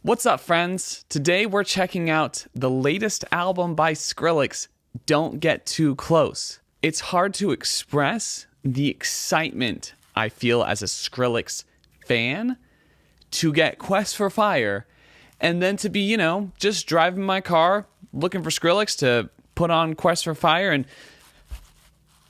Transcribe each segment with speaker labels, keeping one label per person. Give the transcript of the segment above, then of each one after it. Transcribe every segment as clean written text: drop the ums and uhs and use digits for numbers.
Speaker 1: What's up, friends? Today we're checking out the latest album by Skrillex, Don't Get Too Close. It's hard to express the excitement I feel as a Skrillex fan to get Quest for Fire and then to be, just driving my car looking for Skrillex to put on Quest for Fire and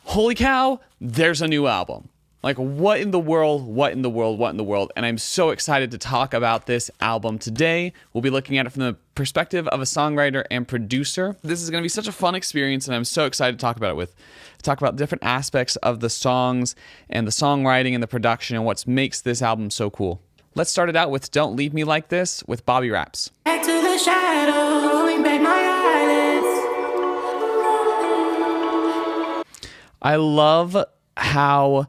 Speaker 1: holy cow, there's a new album. Like, what in the world? And I'm so excited to talk about this album today. We'll be looking at it from the perspective of a songwriter and producer. This is going to be such a fun experience, and I'm so excited to talk about different aspects of the songs and the songwriting and the production and what makes this album so cool. Let's start it out with Don't Leave Me Like This with Bobby Raps.
Speaker 2: Back to the shadows, rolling back my eyelids.
Speaker 1: I love how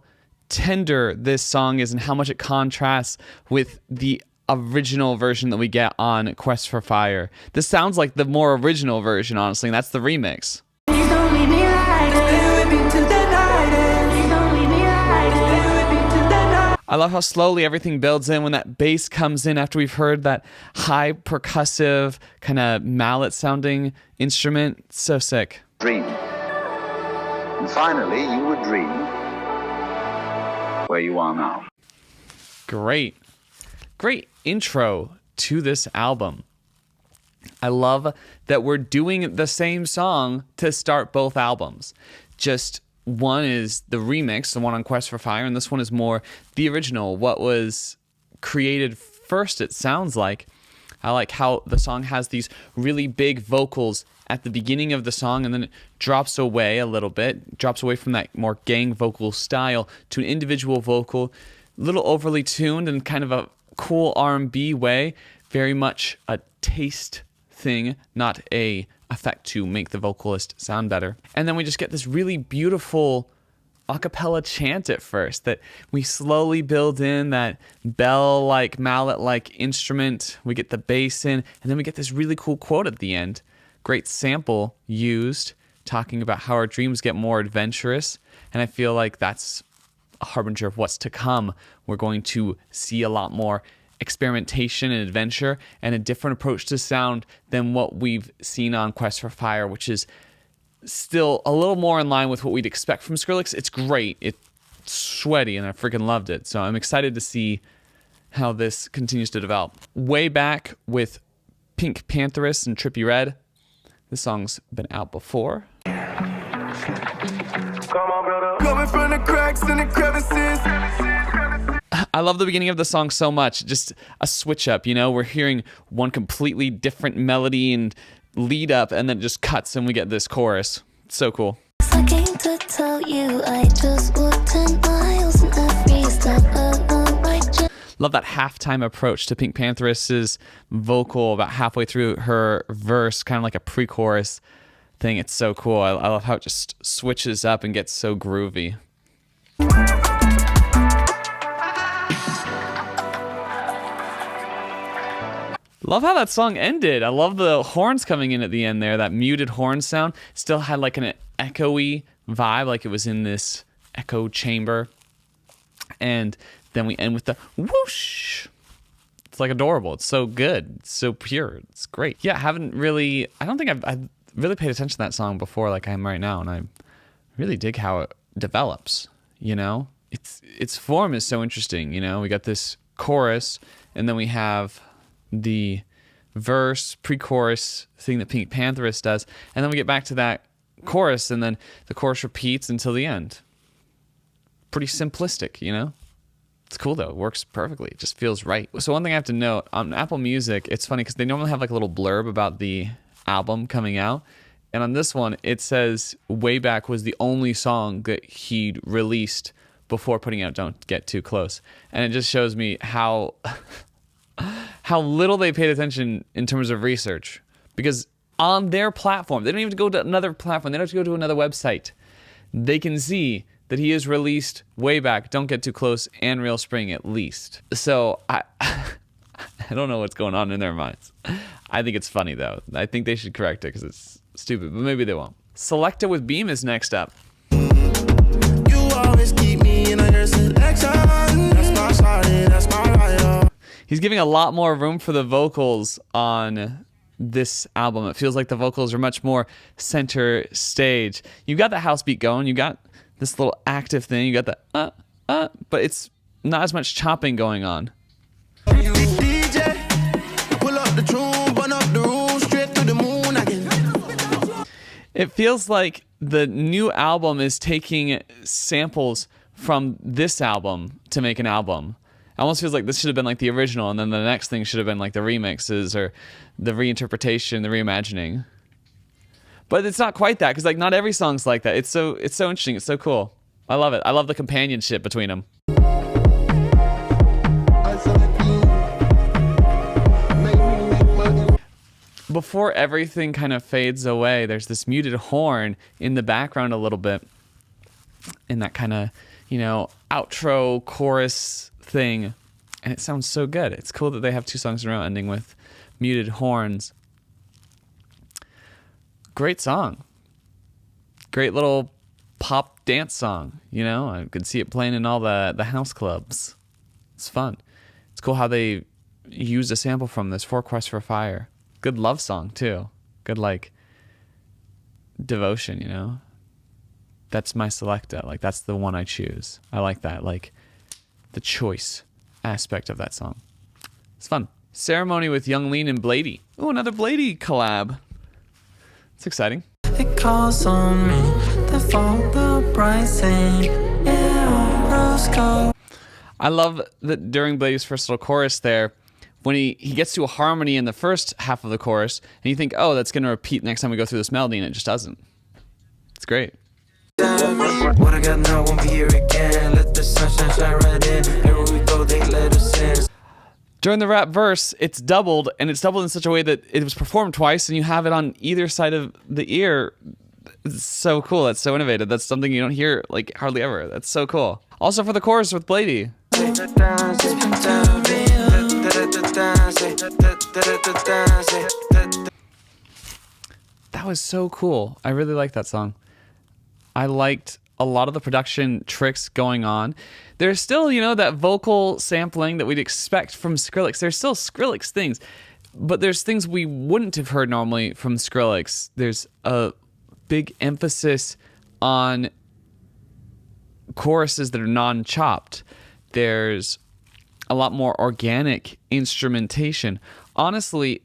Speaker 1: tender this song is and how much it contrasts with the original version that we get on Quest for Fire. This sounds like the more original version, honestly, and that's the remix.
Speaker 2: Please don't leave me like this. Stay with me till the night. Please don't leave me like this. Stay with me till the night.
Speaker 1: I love how slowly everything builds in when that bass comes in after we've heard that high percussive kind of mallet sounding instrument. So sick.
Speaker 3: Dream. And finally, you would dream where you are now.
Speaker 1: Great intro to this album. I love that we're doing the same song to start both albums. Just one is the remix, the one on Quest for Fire, and this one is more the original, what was created first, it sounds like. I like how the song has these really big vocals at the beginning of the song, and then it drops away a little bit, drops away from that more gang vocal style to an individual vocal, a little overly tuned and kind of a cool R&B way, very much a taste thing, not a effect to make the vocalist sound better. And then we just get this really beautiful a cappella chant at first that we slowly build in, that bell-like, mallet-like instrument. We get the bass in, and then we get this really cool quote at the end. Great sample used, talking about how our dreams get more adventurous, and I feel like that's a harbinger of what's to come. We're going to see a lot more experimentation and adventure and a different approach to sound than what we've seen on Quest for Fire, which is still a little more in line with what we'd expect from Skrillex. It's great. It's sweaty, and I freaking loved it. So I'm excited to see how this continues to develop. Way back with PinkPantheress and Trippie Red. This song's been out before.
Speaker 4: Come on, brother. Coming from the cracks and the crevices.
Speaker 1: I love the beginning of the song so much. Just a switch up, We're hearing one completely different melody and lead up, and then it just cuts and we get this chorus. So cool.
Speaker 5: I came to tell you I just walked 10 miles in every step along my journey.
Speaker 1: Love that halftime approach to PinkPantheress's vocal about halfway through her verse, kind of like a pre-chorus thing. It's so cool. I love how it just switches up and gets so groovy. Love how that song ended. I love the horns coming in at the end there. That muted horn sound still had like an echoey vibe, like it was in this echo chamber. And then we end with the whoosh. It's like adorable. It's so good. It's so pure. It's great. Yeah, I don't think I've really paid attention to that song before like I am right now. And I really dig how it develops, Its form is so interesting, We got this chorus, and then we have the verse, pre-chorus thing that PinkPantheress does, and then we get back to that chorus, and then the chorus repeats until the end. Pretty simplistic, It's cool though. It works perfectly. It just feels right. So one thing I have to note, on Apple Music, it's funny because they normally have like a little blurb about the album coming out, and on this one it says Way Back was the only song that he'd released before putting out Don't Get Too Close, and it just shows me how little they paid attention in terms of research, because on their platform, they don't even have to go to another platform. They don't have to go to another website. They can see that he has released Way Back, Don't Get Too Close, and Real Spring at least. So I don't know what's going on in their minds. I think it's funny though. I think they should correct it because it's stupid, but maybe they won't. Selecta with Beam is next up.
Speaker 4: You always keep me in your selection. That's my shawty, that's my rider.
Speaker 1: He's giving a lot more room for the vocals on this album. It feels like the vocals are much more center stage. You got the house beat going, you got this little active thing, you got the but it's not as much chopping going on.
Speaker 4: DJ, pull up the tune, burn up the room, straight to the moon again.
Speaker 1: It feels like the new album is taking samples from this album to make an album. It almost feels like this should have been like the original, and then the next thing should have been like the remixes or the reinterpretation, the reimagining. But it's not quite that, because like not every song's like that. It's so interesting. It's so cool. I love it. I love the companionship between them. Before everything kind of fades away, there's this muted horn in the background a little bit, in that kind of, outro chorus thing, and it sounds so good. It's cool that they have 2 songs in a row ending with muted horns. Great song. Great little pop dance song, I could see it playing in all the house clubs. It's fun. It's cool how they used a sample from this for Quest for Fire. Good love song too. Good devotion, That's my Selecta. Like that's the one I choose. I like that. Like the choice aspect of that song. It's fun. Ceremony with Young Lean and Bladee. Oh, another Bladee collab. It's exciting.
Speaker 2: It calls on me to fall the pricing. Yeah, rose gold.
Speaker 1: I love that during Bladee's first little chorus there, when he gets to a harmony in the first half of the chorus, and you think, oh, that's going to repeat next time we go through this melody, and it just doesn't. It's great.
Speaker 2: What I got now won't be here again. Let the sunshine shine right in. Everywhere we go, they let us in.
Speaker 1: During the rap verse, it's doubled, and it's doubled in such a way that it was performed twice, and you have it on either side of the ear. It's so cool. That's so innovative. That's something you don't hear like hardly ever. That's so cool. Also for the chorus with Bladee. That was so cool. I really like that song. I liked a lot of the production tricks going on. There's still, that vocal sampling that we'd expect from Skrillex. There's still Skrillex things, but there's things we wouldn't have heard normally from Skrillex. There's a big emphasis on choruses that are non-chopped. There's a lot more organic instrumentation. Honestly,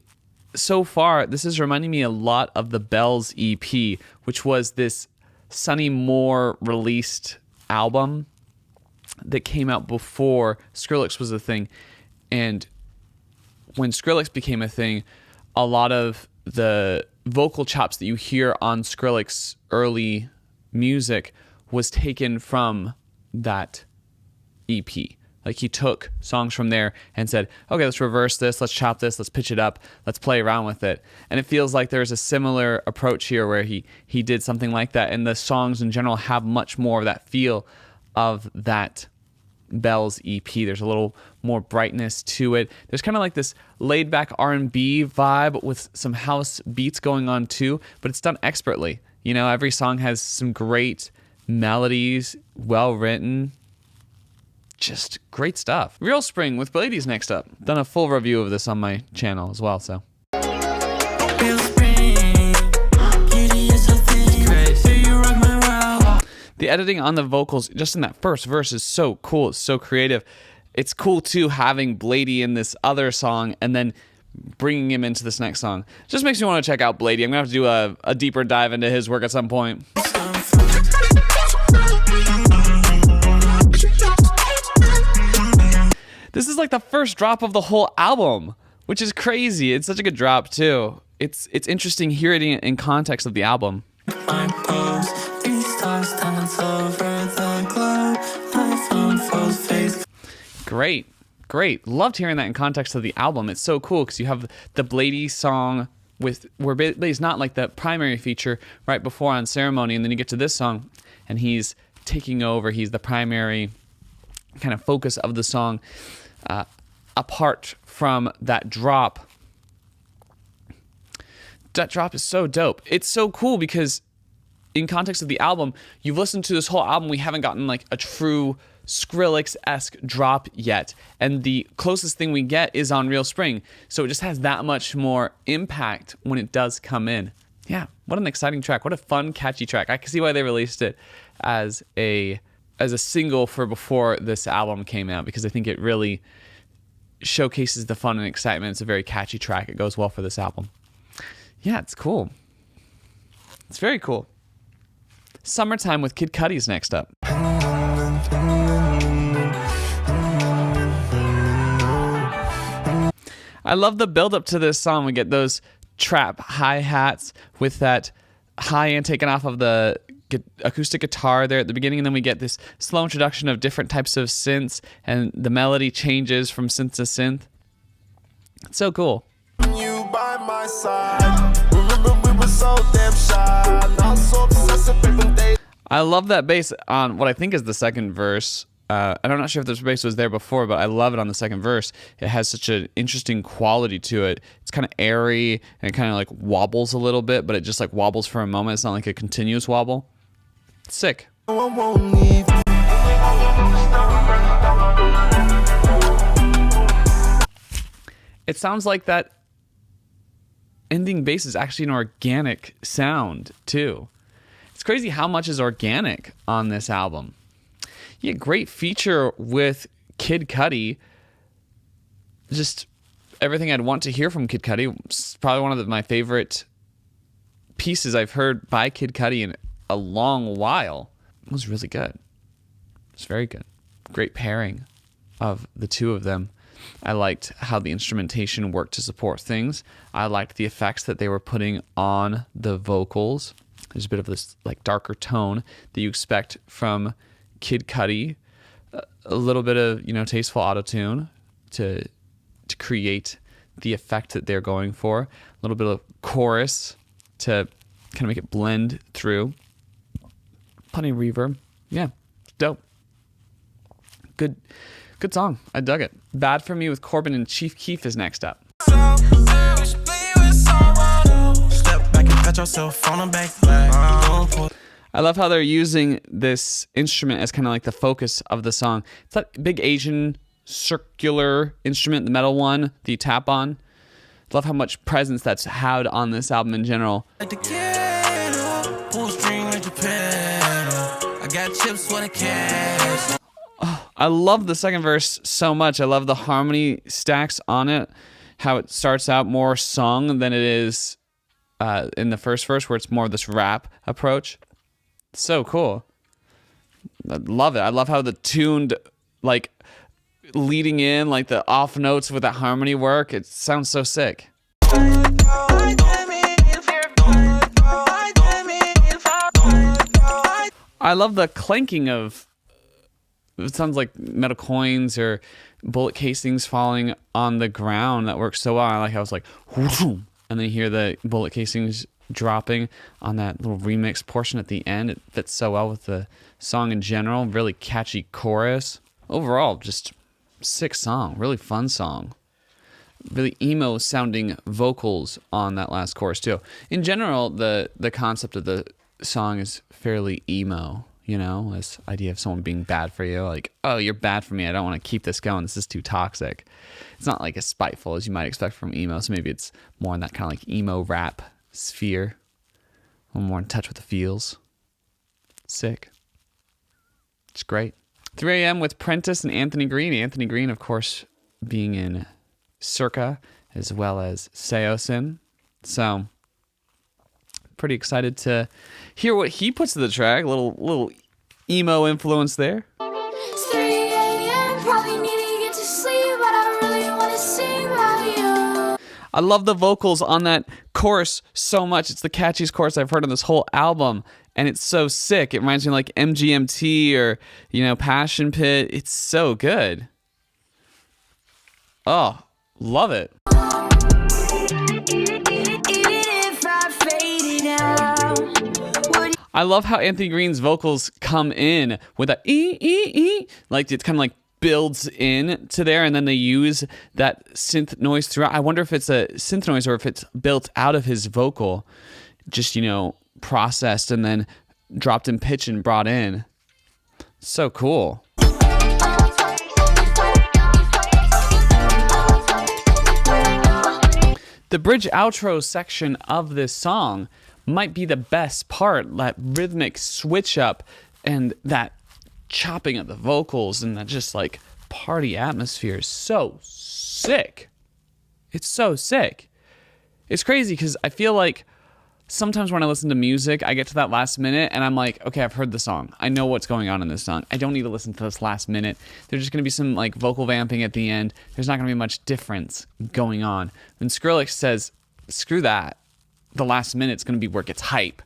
Speaker 1: so far, this is reminding me a lot of the Bells EP, which was this Sonny Moore released album that came out before Skrillex was a thing. And when Skrillex became a thing, a lot of the vocal chops that you hear on Skrillex early music was taken from that EP. Like he took songs from there and said, okay, let's reverse this, let's chop this, let's pitch it up, let's play around with it. And it feels like there's a similar approach here where he did something like that, and the songs in general have much more of that feel of that Bells EP. There's a little more brightness to it. There's kind of like this laid back R&B vibe with some house beats going on too, but it's done expertly. Every song has some great melodies, well written. Just great stuff. Real Spring with Bladee's next up. Done a full review of this on my channel as well, so. The editing on the vocals, just in that first verse, is so cool. It's so creative. It's cool, too, having Bladee in this other song and then bringing him into this next song. Just makes me want to check out Bladee. I'm going to have to do a deeper dive into his work at some point. This is like the first drop of the whole album, which is crazy. It's such a good drop, too. It's interesting hearing it in context of the album. Great. Loved hearing that in context of the album. It's so cool because you have the Bladee song where Bladee's not like the primary feature right before on Ceremony, and then you get to this song and he's taking over. He's the primary kind of focus of the song, apart from that drop. That drop is so dope. It's so cool because in context of the album, you've listened to this whole album, we haven't gotten like a true Skrillex-esque drop yet. And the closest thing we get is on Real Spring. So it just has that much more impact when it does come in. Yeah, what an exciting track. What a fun, catchy track. I can see why they released it as a single for before this album came out, because I think it really showcases the fun and excitement. It's a very catchy track. It goes well for this album. Yeah, it's cool. It's very cool. Summertime with Kid Cudi's next up. I love the build up to this song. We get those trap hi-hats with that high end taken off of the acoustic guitar there at the beginning, and then we get this slow introduction of different types of synths, and the melody changes from synth to synth. It's so cool.
Speaker 4: You by my side. Remember we were so damn shy. Now so obsessive every day.
Speaker 1: I love that bass on what I think is the second verse. And I'm not sure if this bass was there before, but I love it on the second verse. It has such an interesting quality to it. It's kind of airy, and it kind of like wobbles a little bit, but it just like wobbles for a moment. It's not like a continuous wobble. It's sick.
Speaker 4: I won't leave.
Speaker 1: It sounds like that ending bass is actually an organic sound too. It's crazy how much is organic on this album. Yeah, great feature with Kid Cudi. Just everything I'd want to hear from Kid Cudi. It's probably one of my favorite pieces I've heard by Kid Cudi in a long while. It was really good. It's very good. Great pairing of the two of them. I liked how the instrumentation worked to support things. I liked the effects that they were putting on the vocals. There's a bit of this like darker tone that you expect from Kid Cudi, a little bit of tasteful autotune to create the effect that they're going for, a little bit of chorus to kind of make it blend through, plenty of reverb. Yeah, dope. Good song. I dug it. Bad For Me with Corbin and Chief Keef is next up.
Speaker 4: Step back and pat yourself on the back.
Speaker 1: I love how they're using this instrument as kind of like the focus of the song. It's that big Asian circular instrument, the metal one that you tap on. Love how much presence that's had on this album in general.
Speaker 4: Like the kettle, pull string like the pedal. I got chips for the cash.
Speaker 1: I love the second verse so much. I love the harmony stacks on it, how it starts out more sung than it is in the first verse, where it's more of this rap approach. So cool. I love it. I love how the tuned, like, leading in, like the off notes with that harmony work. It sounds so sick. I love the clanking of, it sounds like metal coins or bullet casings falling on the ground. That works so well. I like how it's like, and then you hear the bullet casings dropping on that little remix portion at the end. It fits so well with the song in general. Really catchy chorus. Overall, just sick song. Really fun song. Really emo sounding vocals on that last chorus too. In general, the concept of the song is fairly emo. This idea of someone being bad for you, like, oh, you're bad for me, I don't want to keep this going, this is too toxic. It's not like as spiteful as you might expect from emo, so maybe it's more in that kind of like emo rap sphere, a little more in touch with the feels. Sick. It's great. 3 a.m. with Prentiss and Anthony Green. Anthony Green, of course, being in Circa as well as Seosin. So pretty excited to hear what he puts to the track. Little emo influence there.
Speaker 5: It's 3 a.m. Probably need to get to sleep, but I really want to sing about you.
Speaker 1: I love the vocals on that chorus so much. It's the catchiest chorus I've heard on this whole album, and it's so sick. It reminds me of like MGMT or, Passion Pit. It's so good. Oh, love it. I love how Anthony Green's vocals come in with that ee. Like it's kind of like builds in to there, and then they use that synth noise throughout. I wonder if it's a synth noise or if it's built out of his vocal, just, processed and then dropped in pitch and brought in. So cool. The bridge outro section of this song might be the best part. That rhythmic switch up and that chopping of the vocals and that just like party atmosphere is so sick. It's so sick. It's crazy because I feel like sometimes when I listen to music, I get to that last minute and I'm like, okay, I've heard the song. I know what's going on in this song. I don't need to listen to this last minute. There's just going to be some like vocal vamping at the end. There's not going to be much difference going on. When Skrillex says, screw that, the last minute's going to be where it gets hype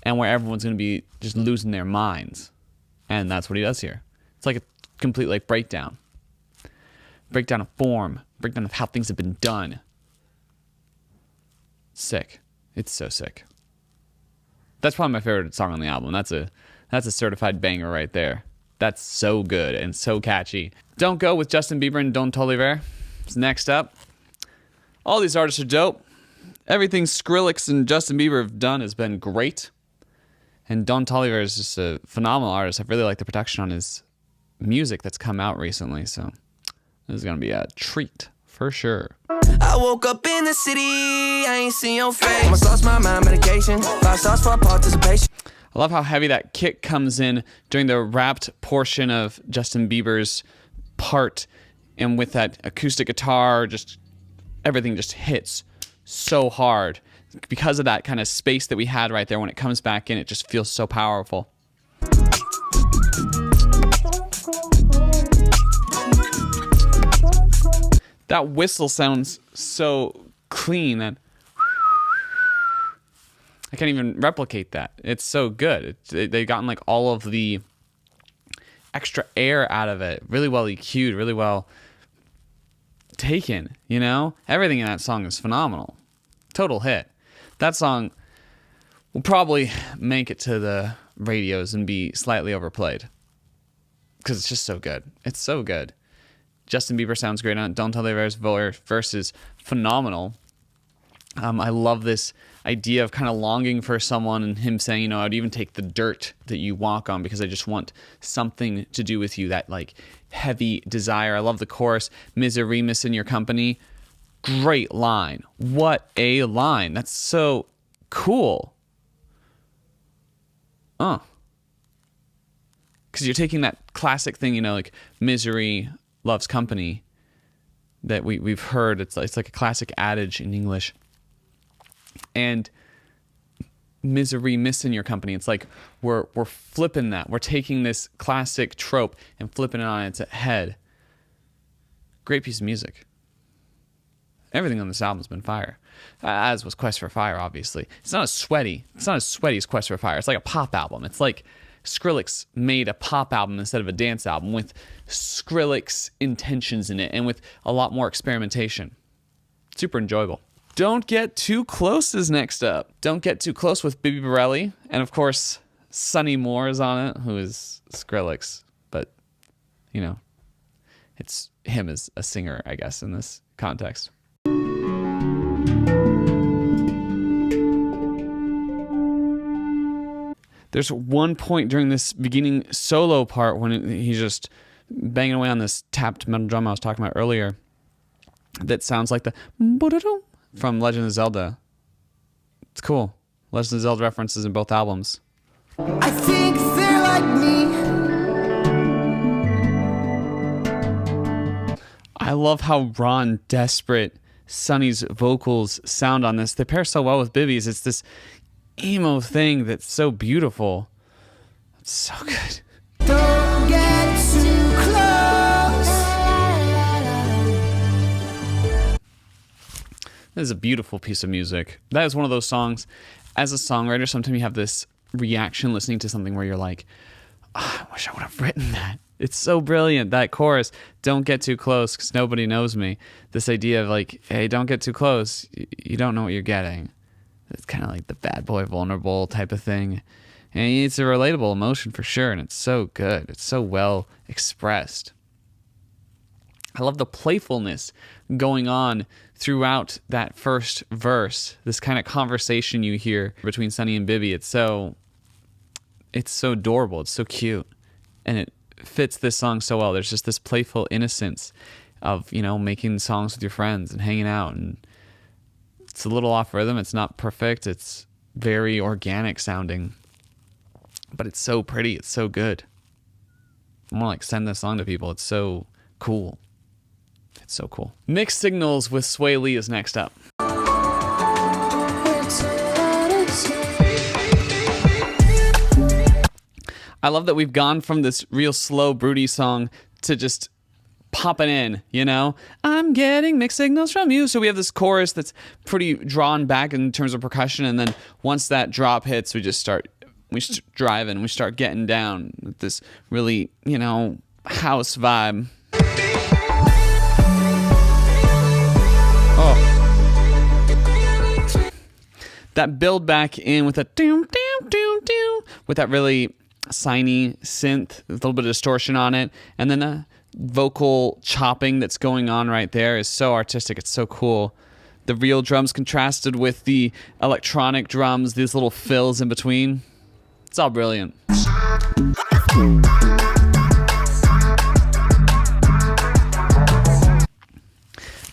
Speaker 1: and where everyone's going to be just losing their minds. And that's what he does here. It's like a complete like breakdown. Breakdown of form. Breakdown of how things have been done. Sick. It's so sick. That's probably my favorite song on the album. That's a certified banger right there. That's so good and so catchy. Don't Go with Justin Bieber and Don Toliver is next up. All these artists are dope. Everything Skrillex and Justin Bieber have done has been great. And Don Toliver is just a phenomenal artist. I really like the production on his music that's come out recently. So this is going to be a treat for sure.
Speaker 6: I woke up in the city, I ain't seen your face. Almost lost my mind, medication. 5 stars for participation.
Speaker 1: I love how heavy that kick comes in during the rapped portion of Justin Bieber's part. And with that acoustic guitar, just everything just hits so hard. Because of that kind of space that we had right there, when it comes back in, it just feels so powerful. That whistle sounds so clean that I can't even replicate that. It's so good. They've gotten like all of the extra air out of it. Really well EQ'd, really well taken, you know? Everything in that song is phenomenal. Total hit. That song will probably make it to the radios and be slightly overplayed because it's just so good. It's so good. Justin Bieber sounds great on it. Don Toliver's verse is phenomenal. I love this idea of kind of longing for someone and him saying, you know, I'd even take the dirt that you walk on because I just want something to do with you, that like heavy desire. I love the chorus, misery, missing your company. Great line. What a line. That's so cool. Because you're taking that classic thing, you know, like misery loves company that we've heard. It's like a classic adage in English. And misery, missing your company. It's like we're flipping that. We're taking this classic trope and flipping it on its head. Great piece of music. Everything on this album's been fire. As was Quest for Fire, obviously. It's not as sweaty as Quest for Fire. It's like a pop album. It's like Skrillex made a pop album instead of a dance album with Skrillex intentions in it and with a lot more experimentation. Super enjoyable. Don't Get Too Close is next up. Don't Get Too Close with Bibi Bourelly. And of course, Sonny Moore is on it, who is Skrillex. But, you know, it's him as a singer, I guess, in this context. There's one point during this beginning solo part when he's just banging away on this tapped metal drum I was talking about earlier that sounds like the from Legend of Zelda. It's cool. Legend of Zelda references in both albums.
Speaker 6: I think they're like me.
Speaker 1: I love how raw and desperate Sonny's vocals sound on this. They pair so well with Bibi's. It's this emo thing that's so beautiful. It's so good.
Speaker 6: Don't get too close.
Speaker 1: This is a beautiful piece of music. That is one of those songs, as a songwriter, sometimes you have this reaction listening to something where you're like, I wish I would have written that. It's so brilliant. That chorus, don't get too close because nobody knows me. This idea of like, hey, don't get too close. You don't know what you're getting. It's kind of like the bad boy vulnerable type of thing. And it's a relatable emotion for sure. And it's so good. It's so well expressed. I love the playfulness going on throughout that first verse. This kind of conversation you hear between Sonny and Bibi. It's so adorable. It's so cute. And it fits this song so well. There's just this playful innocence of, you know, making songs with your friends and hanging out and It's a little off rhythm. It's not perfect. It's very organic sounding. But it's so pretty. It's so good. I want to like send this song to people. It's so cool. It's so cool. Mixed Signals with Swae Lee is next up. I love that we've gone from this real slow, broody song to just popping in, you know? I'm getting mixed signals from you. So we have this chorus that's pretty drawn back in terms of percussion, and then once that drop hits, we start driving, we start getting down with this really, you know, house vibe. Oh. That build back in with a doom, doom, doom, doom, with that really signy synth, with a little bit of distortion on it, and then a vocal chopping that's going on right there is so artistic. It's so cool. The real drums contrasted with the electronic drums, these little fills in between. It's all brilliant. That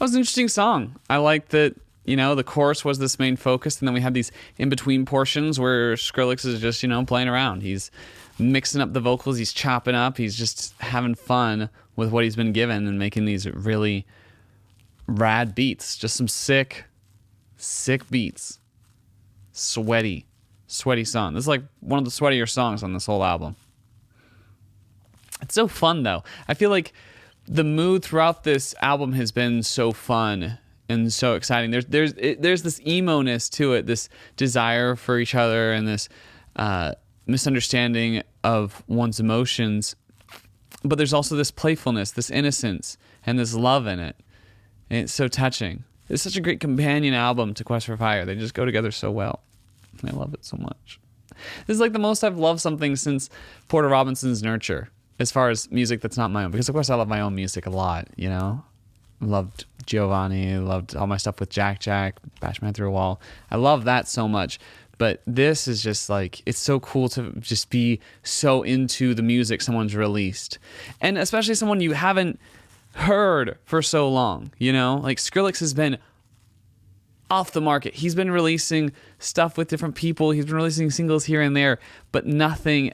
Speaker 1: was an interesting song. I like that, you know, the chorus was this main focus, and then we have these in-between portions where Skrillex is just, you know, playing around. He's mixing up the vocals, he's chopping up, he's just having fun with what he's been given and making these really rad beats. Just some sick beats. Sweaty song. This is like one of the sweatier songs on this whole album. It's so fun though. I feel like the mood throughout this album has been so fun and so exciting. There's this emo-ness to it, this desire for each other, and this misunderstanding of one's emotions. But there's also this playfulness, this innocence, and this love in it. And it's so touching. It's such a great companion album to Quest for Fire. They just go together so well. I love it so much. This is like the most I've loved something since Porter Robinson's Nurture, as far as music that's not my own. Because of course I love my own music a lot, you know? Loved Giovanni, loved all my stuff with Jack, Bash Man Through a Wall. I love that so much. But this is just like, it's so cool to just be so into the music someone's released. And especially someone you haven't heard for so long, you know? Like Skrillex has been off the market. He's been releasing stuff with different people. He's been releasing singles here and there, but nothing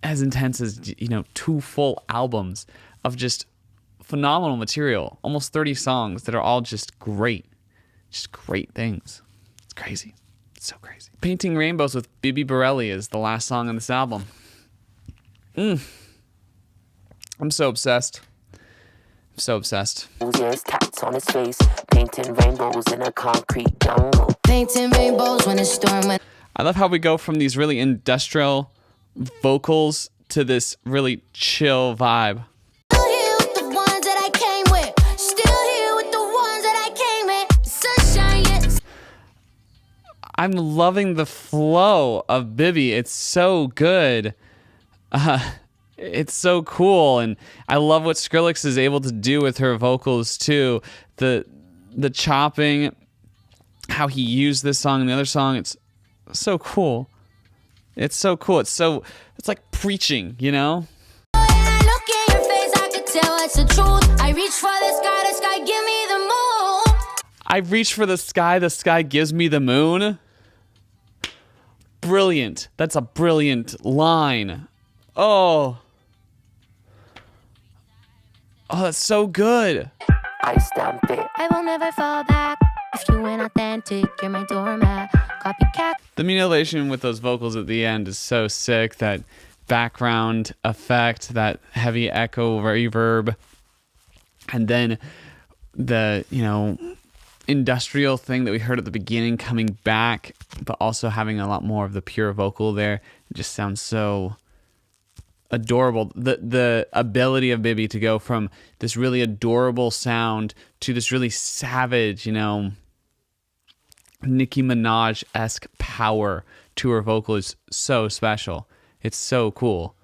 Speaker 1: as intense as, you know, 2 full albums of just phenomenal material. Almost 30 songs that are all just great. Just great things. It's crazy. It's so crazy. Painting Rainbows with Bibi Bourelly is the last song on this album. I'm so obsessed. I'm so obsessed.
Speaker 7: There's tats on his face, painting rainbows in a concrete jungle. Painting rainbows when it's storming.
Speaker 1: I love how we go from these really industrial vocals to this really chill vibe.
Speaker 5: Still here with the ones that I came with. Still here with the ones that I came with. Sunshine, yes.
Speaker 1: I'm loving the flow of Bibi. It's so good. It's so cool, and I love what Skrillex is able to do with her vocals too. The chopping, how he used this song and the other song. It's so cool. It's so cool. It's like preaching, you know?
Speaker 5: When I look in your face, I can tell it's the truth. I reach for the sky give me the moon.
Speaker 1: I reach for the sky gives me the moon. Brilliant. That's a brilliant line. Oh, that's so good.
Speaker 7: I stamp it.
Speaker 5: I will never fall back. If you ain't authentic, you're my doormat. Copycat.
Speaker 1: The mutilation with those vocals at the end is so sick. That background effect, that heavy echo reverb, and then the, you know, industrial thing that we heard at the beginning coming back, but also having a lot more of the pure vocal there. It just sounds so adorable. The ability of Bibi to go from this really adorable sound to this really savage, you know, Nicki Minaj-esque power to her vocal is so special. It's so cool.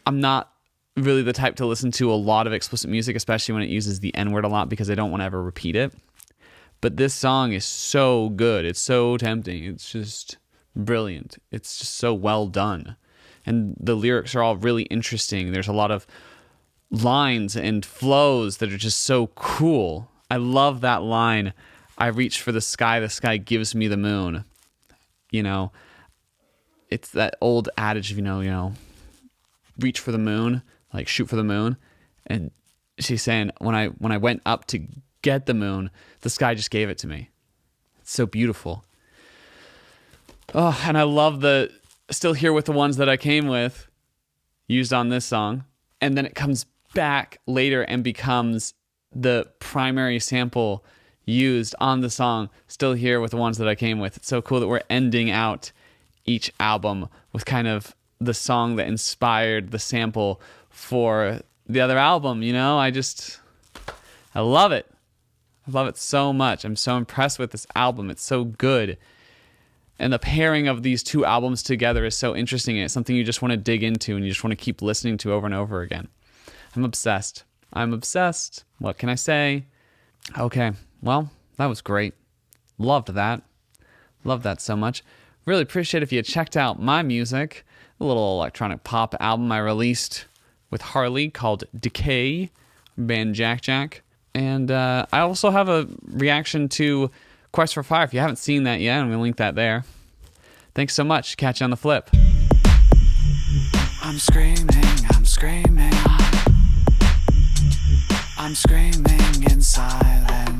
Speaker 1: I'm not really the type to listen to a lot of explicit music, especially when it uses the N-word a lot, because I don't want to ever repeat it. But this song is so good. It's so tempting. It's just brilliant. It's just so well done. And the lyrics are all really interesting. There's a lot of lines and flows that are just so cool. I love that line. I reach for the sky gives me the moon. You know, it's that old adage of, you know, reach for the moon, like shoot for the moon. And she's saying, when I went up to get the moon, the sky just gave it to me. It's so beautiful. Oh, and I love the Still Here with the Ones That I Came With used on this song. And then it comes back later and becomes the primary sample used on the song Still Here with the Ones That I Came With. It's so cool that we're ending out each album with kind of the song that inspired the sample for the other album, you know? I love it. I love it so much. I'm so impressed with this album. It's so good. And the pairing of these two albums together is so interesting. It's something you just want to dig into and you just want to keep listening to over and over again. I'm obsessed. What can I say? Okay, well, that was great. Loved that so much. Really appreciate if you checked out my music. A little electronic pop album I released with Harley called Decay, band Jack Jack. And I also have a reaction to Quest for Fire. If you haven't seen that yet, I'm going to link that there. Thanks so much. Catch you on the flip.
Speaker 2: I'm screaming in silence.